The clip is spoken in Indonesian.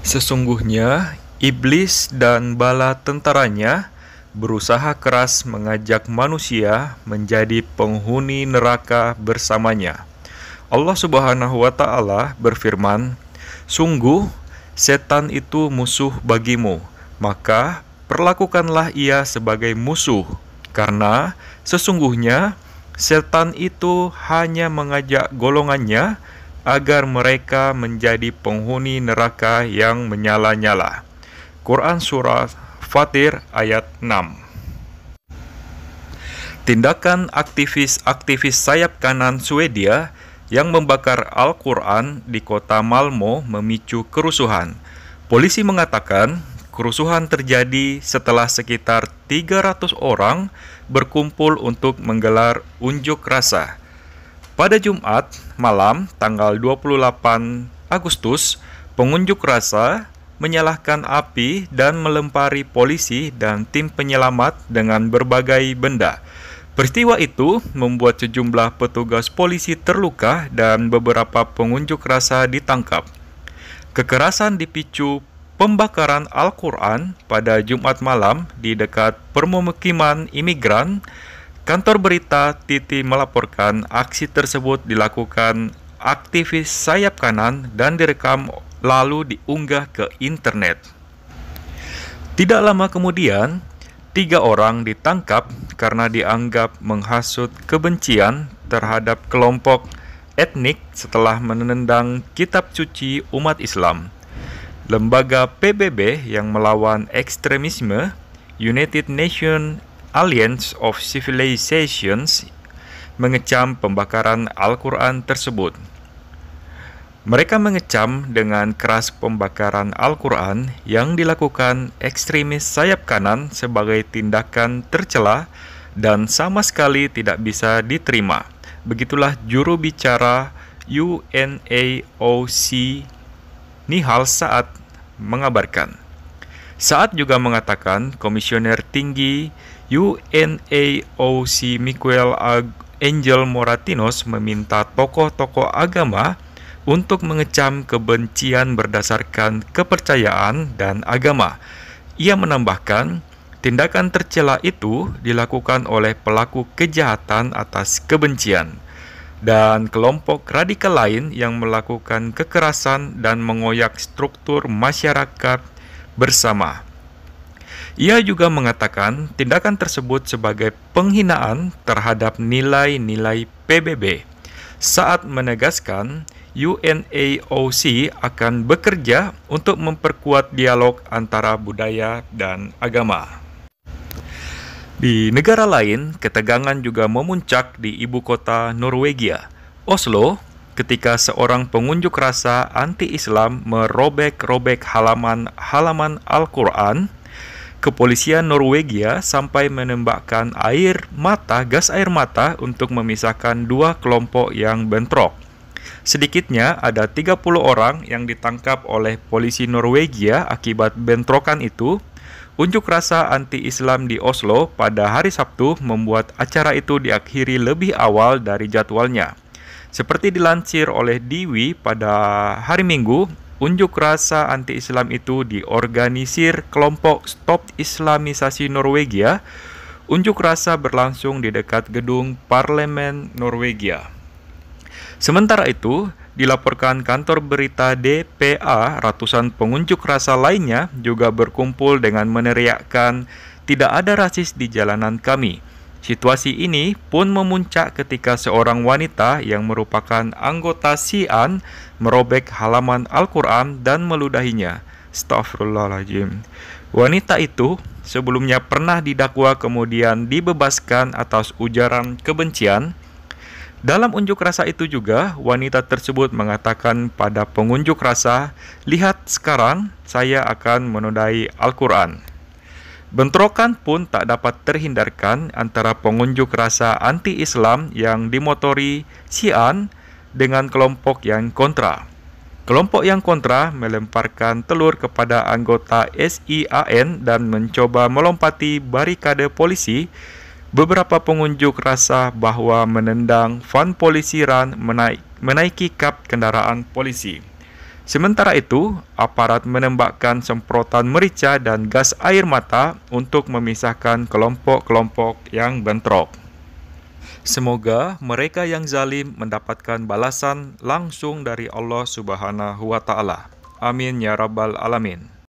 Sesungguhnya, iblis dan bala tentaranya berusaha keras mengajak manusia menjadi penghuni neraka bersamanya. Allah Subhanahu wa Ta'ala berfirman, "Sungguh, setan itu musuh bagimu, maka perlakukanlah ia sebagai musuh, karena sesungguhnya setan itu hanya mengajak golongannya agar mereka menjadi penghuni neraka yang menyala-nyala." Quran Surah Fatir ayat 6. Tindakan aktivis-aktivis sayap kanan Swedia yang membakar Al-Quran di kota Malmo memicu kerusuhan. Polisi mengatakan kerusuhan terjadi setelah sekitar 300 orang berkumpul untuk menggelar unjuk rasa. Pada Jumat malam tanggal 28 Agustus, pengunjuk rasa menyalakan api dan melempari polisi dan tim penyelamat dengan berbagai benda. Peristiwa itu membuat sejumlah petugas polisi terluka dan beberapa pengunjuk rasa ditangkap. Kekerasan dipicu pembakaran Al-Quran pada Jumat malam di dekat permukiman imigran. Kantor berita TT melaporkan aksi tersebut dilakukan aktivis sayap kanan dan direkam lalu diunggah ke internet. Tidak lama kemudian, 3 orang ditangkap karena dianggap menghasut kebencian terhadap kelompok etnik setelah menendang kitab suci umat Islam. Lembaga PBB yang melawan ekstremisme, United Nations Alliance of Civilizations, mengecam pembakaran Al-Quran tersebut. Mereka mengecam dengan keras pembakaran Al-Quran yang dilakukan ekstremis sayap kanan sebagai tindakan tercela dan sama sekali tidak bisa diterima. Begitulah juru bicara UNAOC Nihal Saad mengabarkan. Saad juga mengatakan Komisioner Tinggi UNAOC Miguel Angel Moratinos meminta tokoh-tokoh agama untuk mengecam kebencian berdasarkan kepercayaan dan agama. Ia menambahkan, tindakan tercela itu dilakukan oleh pelaku kejahatan atas kebencian dan kelompok radikal lain yang melakukan kekerasan dan mengoyak struktur masyarakat bersama. Ia juga mengatakan tindakan tersebut sebagai penghinaan terhadap nilai-nilai PBB. Saat menegaskan, UNAOC akan bekerja untuk memperkuat dialog antara budaya dan agama. Di negara lain, ketegangan juga memuncak di ibu kota Norwegia, Oslo, ketika seorang pengunjuk rasa anti-Islam merobek-robek halaman Al-Quran. Kepolisian Norwegia sampai menembakkan gas air mata untuk memisahkan dua kelompok yang bentrok. Sedikitnya ada 30 orang yang ditangkap oleh polisi Norwegia akibat bentrokan itu. Unjuk rasa anti-Islam di Oslo pada hari Sabtu membuat acara itu diakhiri lebih awal dari jadwalnya. Seperti dilansir oleh Diwi pada hari Minggu, unjuk rasa anti-Islam itu diorganisir kelompok Stop Islamisasi Norwegia. Unjuk rasa berlangsung di dekat gedung Parlemen Norwegia. Sementara itu, dilaporkan kantor berita DPA, ratusan pengunjuk rasa lainnya juga berkumpul dengan meneriakkan, "Tidak ada rasis di jalanan kami." Situasi ini pun memuncak ketika seorang wanita yang merupakan anggota Xi'an merobek halaman Al-Quran dan meludahinya. Astaghfirullahaladzim. Wanita itu sebelumnya pernah didakwa kemudian dibebaskan atas ujaran kebencian. Dalam unjuk rasa itu juga, wanita tersebut mengatakan pada pengunjuk rasa, "Lihat sekarang, saya akan menodai Al-Quran." Bentrokan pun tak dapat terhindarkan antara pengunjuk rasa anti-Islam yang dimotori Xi'an dengan kelompok yang kontra. Kelompok yang kontra melemparkan telur kepada anggota SIAN dan mencoba melompati barikade polisi. Beberapa pengunjuk rasa bahwa menendang van polisiran menaiki kap kendaraan polisi. Sementara itu, aparat menembakkan semprotan merica dan gas air mata untuk memisahkan kelompok-kelompok yang bentrok. Semoga mereka yang zalim mendapatkan balasan langsung dari Allah Subhanahu wa Ta'ala. Amin ya Rabbal 'Alamin.